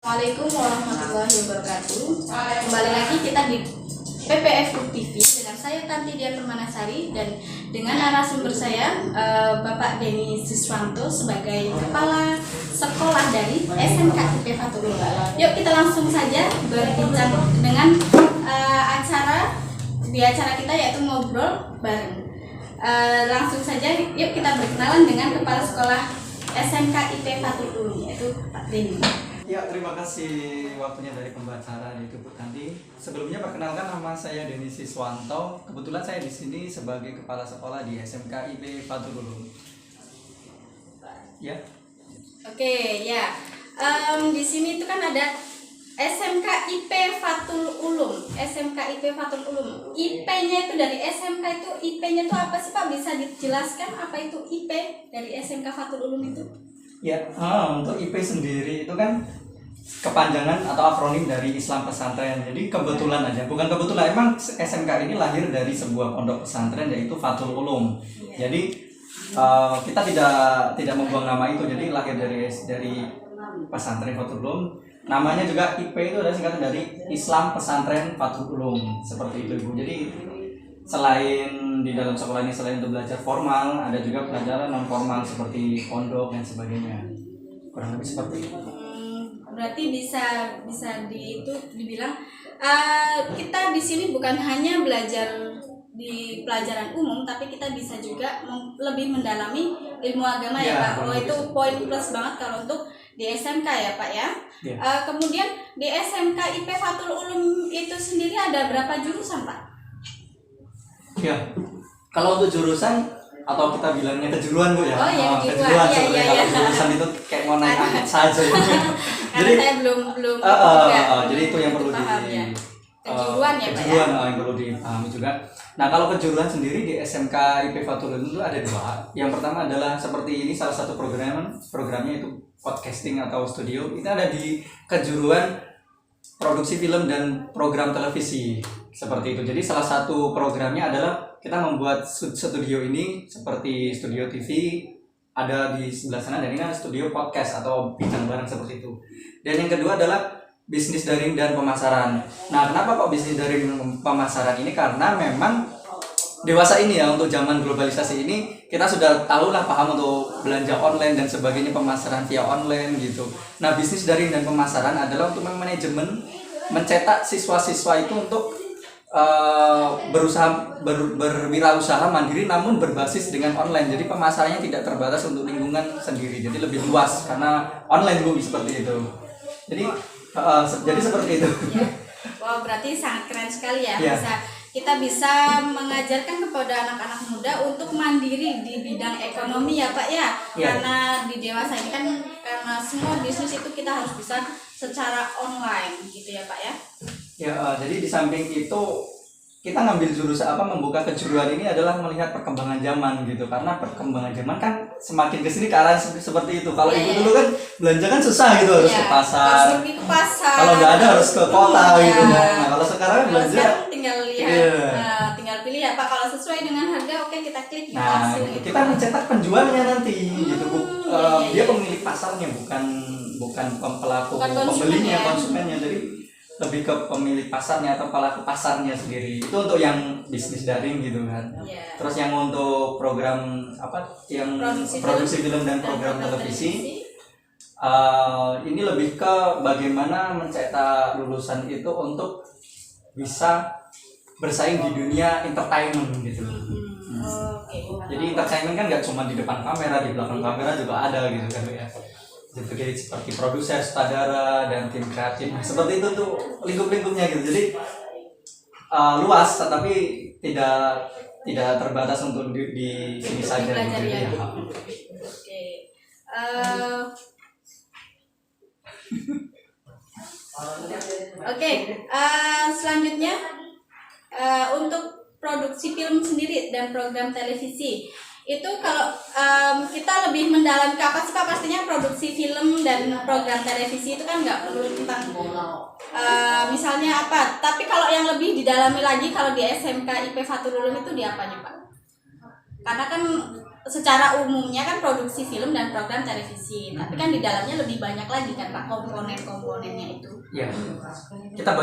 Assalamualaikum warahmatullahi wabarakatuh. Kembali lagi kita di PPF TV dengan saya Tanti Dian Permanasari dan dengan narasumber saya Bapak Denny Siswanto sebagai Kepala Sekolah dari SMK IP Fathul Ulum. Yuk kita langsung saja berbincang dengan acara kita yaitu ngobrol bareng. Langsung saja yuk kita berkenalan dengan Kepala Sekolah SMK IP Fathul Ulum yaitu Pak Denny. Ya, terima kasih waktunya dari pembicara itu Bu Tanti. Sebelumnya perkenalkan, nama saya Denny Siswanto. Kebetulan saya di sini sebagai kepala sekolah di SMK IP Fathul Ulum. Ya. Oke, ya. Di sini itu kan ada SMK IP Fathul Ulum. SMK IP Fathul Ulum. IP-nya itu dari SMK itu IP-nya itu apa sih Pak? Bisa dijelaskan apa itu IP dari SMK Fathul Ulum itu? Ya, untuk IP sendiri itu kan kepanjangan atau akronim dari Islam Pesantren. Jadi kebetulan aja, bukan kebetulan, emang SMK ini lahir dari sebuah pondok pesantren yaitu Fathul Ulum. Jadi kita tidak membuang nama itu. Jadi lahir dari pesantren Fathul Ulum. Namanya juga IP itu adalah singkatan dari Islam Pesantren Fathul Ulum. Seperti itu Ibu. Jadi selain di dalam sekolah ini, selain untuk belajar formal, ada juga pelajaran non formal seperti pondok dan sebagainya. Kurang lebih seperti itu. Berarti bisa dibilang kita di sini bukan hanya belajar di pelajaran umum, tapi kita bisa juga lebih mendalami ilmu agama ya Pak. Itu poin plus banget kalau untuk di SMK ya Pak ya. Kemudian di SMK IP Fathul Ulum itu sendiri ada berapa jurusan Pak? Ya, kalau untuk jurusan atau kita bilangnya kejuruan Bu ya. Oh iya, kejuruan sebenarnya. Kalau jurusan itu kayak mau naik angkot saja. Jadi saya belum jadi itu yang perlu kejuruan ya Pak ya. Kejuruan yang perlu dipahami juga. Nah, kalau kejuruan sendiri di SMK IP Fathul Ulum itu ada dua. Yang pertama adalah seperti ini, salah satu programnya itu podcasting atau studio. Itu ada di kejuruan produksi film dan program televisi seperti itu. Jadi salah satu programnya adalah kita membuat studio ini seperti studio TV ada di sebelah sana, dan ini ada studio podcast atau bincang bareng seperti itu. Dan yang kedua adalah bisnis daring dan pemasaran. Nah, kenapa kok bisnis daring dan pemasaran ini? Karena memang dewasa ini ya, untuk zaman globalisasi ini kita sudah tahu lah, paham untuk belanja online dan sebagainya, pemasaran via online gitu. Nah, bisnis daring dan pemasaran adalah untuk manajemen, mencetak siswa-siswa itu untuk berwirausaha mandiri namun berbasis dengan online. Jadi pemasarannya tidak terbatas untuk lingkungan sendiri, jadi lebih luas karena online Bu, seperti itu. Jadi seperti itu. Ya. Wow, berarti sangat keren sekali ya. Kita bisa mengajarkan kepada anak-anak muda untuk mandiri di bidang ekonomi ya Pak ya. Karena di dewasa ini kan karena semua bisnis itu kita harus bisa secara online gitu ya Pak ya. Jadi di samping itu kita ngambil jurusan membuka kejuruan ini adalah melihat perkembangan zaman gitu, karena perkembangan zaman kan semakin kesini ke arah seperti itu. Kalau ibu dulu kan belanja kan susah gitu, harus ke pasar. Kalau nggak ada harus ke kota gitu. Nah, kalau sekarang belanja tinggal lihat, tinggal pilih ya Pak. Kalau sesuai dengan harga, oke kita klik langsung. Nah, kita mencetak penjualnya nanti gitu Bu. Dia pemilik pasarnya, bukan pelaku pembelinya, konsumennya. Jadi lebih ke pemilik pasarnya atau pelaku pasarnya sendiri. Itu untuk yang bisnis daring gitu kan. Terus yang untuk program yang produksi film dan program televisi, ini lebih ke bagaimana mencetak lulusan itu untuk bisa bersaing di dunia entertainment gitu. Jadi entertainment kan nggak cuma di depan kamera, di belakang kamera juga ada gitu kan ya. Jadi seperti produser, sutradara, dan tim kreatif. Seperti itu tuh lingkup-lingkupnya gitu. Jadi luas, tetapi tidak terbatas untuk di sini saja. Gitu. Oke. Selanjutnya untuk produksi film sendiri dan program televisi. Itu kalau kita lebih mendalam ke apa sih Pak? Pastinya produksi film dan program televisi itu kan nggak perlu tentang misalnya apa, tapi kalau yang lebih didalami lagi kalau di SMK IP Fathul Ulum itu di apanya Pak? karena kan secara umumnya kan produksi film dan program televisi, tapi kan di dalamnya lebih banyak lagi kan Pak komponen-komponennya itu. Ya, kita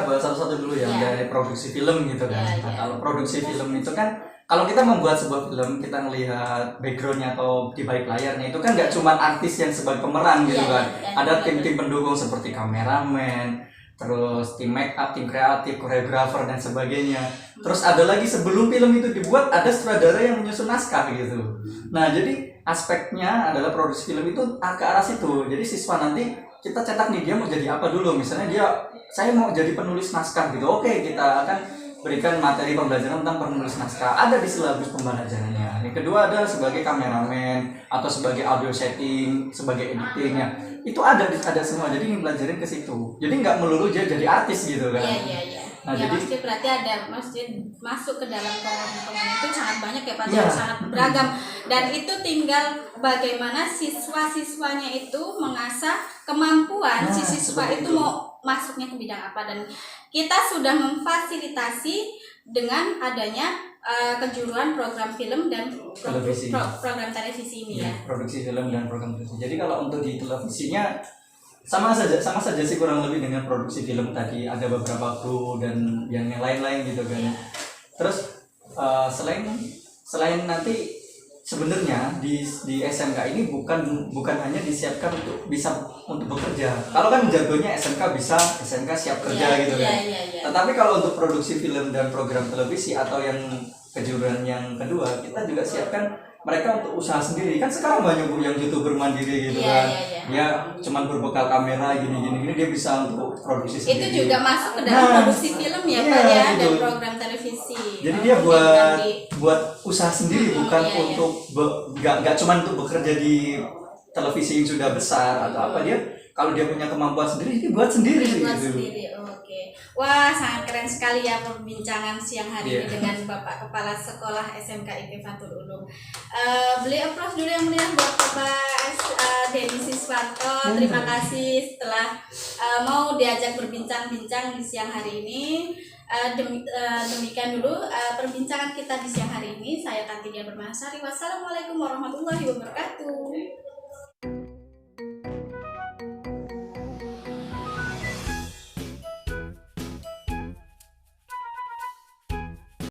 bahas satu-satu dulu ya, dari produksi film gitu kan. Nah, kalau produksi film itu kan, kalau kita membuat sebuah film, kita melihat backgroundnya atau di balik layarnya itu kan nggak cuma artis yang sebagai pemeran gitu kan. Ada tim-tim pendukung seperti kameramen, terus tim make up, tim kreatif, koreografer dan sebagainya. Terus ada lagi sebelum film itu dibuat ada sutradara yang menyusun naskah gitu. Nah, jadi aspeknya adalah produksi film itu ke arah situ. Jadi siswa nanti kita cetak nih dia mau jadi apa dulu. Misalnya saya mau jadi penulis naskah gitu. Oke, kita akan berikan materi pembelajaran tentang penulis naskah, ada di silabus pembelajarannya. Yang kedua ada sebagai kameramen atau sebagai audio setting, sebagai editingnya, itu ada semua. Jadi ngelajarin ke situ. Jadi nggak melulu dia jadi artis gitu kan. Iya. Nah, ya, jadi maksudnya berarti ada masuk ke dalam komponen itu sangat banyak ya Pak, sangat beragam, dan itu tinggal bagaimana siswa-siswanya itu mengasah kemampuan si siswa itu mau masuknya ke bidang apa, dan kita sudah memfasilitasi dengan adanya kejuruan program film dan program televisi ini ya. Produksi film dan program televisi. Jadi kalau untuk di televisinya sama saja sih kurang lebih dengan produksi film tadi, ada beberapa kru dan yang lain-lain gitu kan. Terus selain nanti sebenarnya di SMK ini bukan hanya disiapkan untuk bekerja. Kalau kan jargonnya SMK siap kerja gitu kan. Tetapi kalau untuk produksi film dan program televisi atau yang kejuruan yang kedua, kita juga siapkan mereka untuk usaha sendiri. Kan sekarang banyak Bu yang YouTuber mandiri gitu kan. Dia cuman berbekal kamera gini dia bisa untuk produksi sendiri. Itu juga masuk ke dalam produksi film ya Pak ya, dan program televisi. Jadi dia buat usaha sendiri, bukan untuk nggak cuman untuk bekerja di televisi yang sudah besar atau apa. Dia kalau dia punya kemampuan sendiri, dia buat sendiri gitu. Oke. Wah, sangat keren sekali ya perbincangan siang hari ini dengan Bapak Kepala Sekolah SMK IP Fathul Ulum. Beli applause dulu yang meriah buat Bapak Denny Siswanto. Terima kasih telah mau diajak berbincang-bincang di siang hari ini. Demikian dulu perbincangan kita di siang hari ini. Saya Tantidia Bermahasari. Wassalamualaikum warahmatullahi wabarakatuh.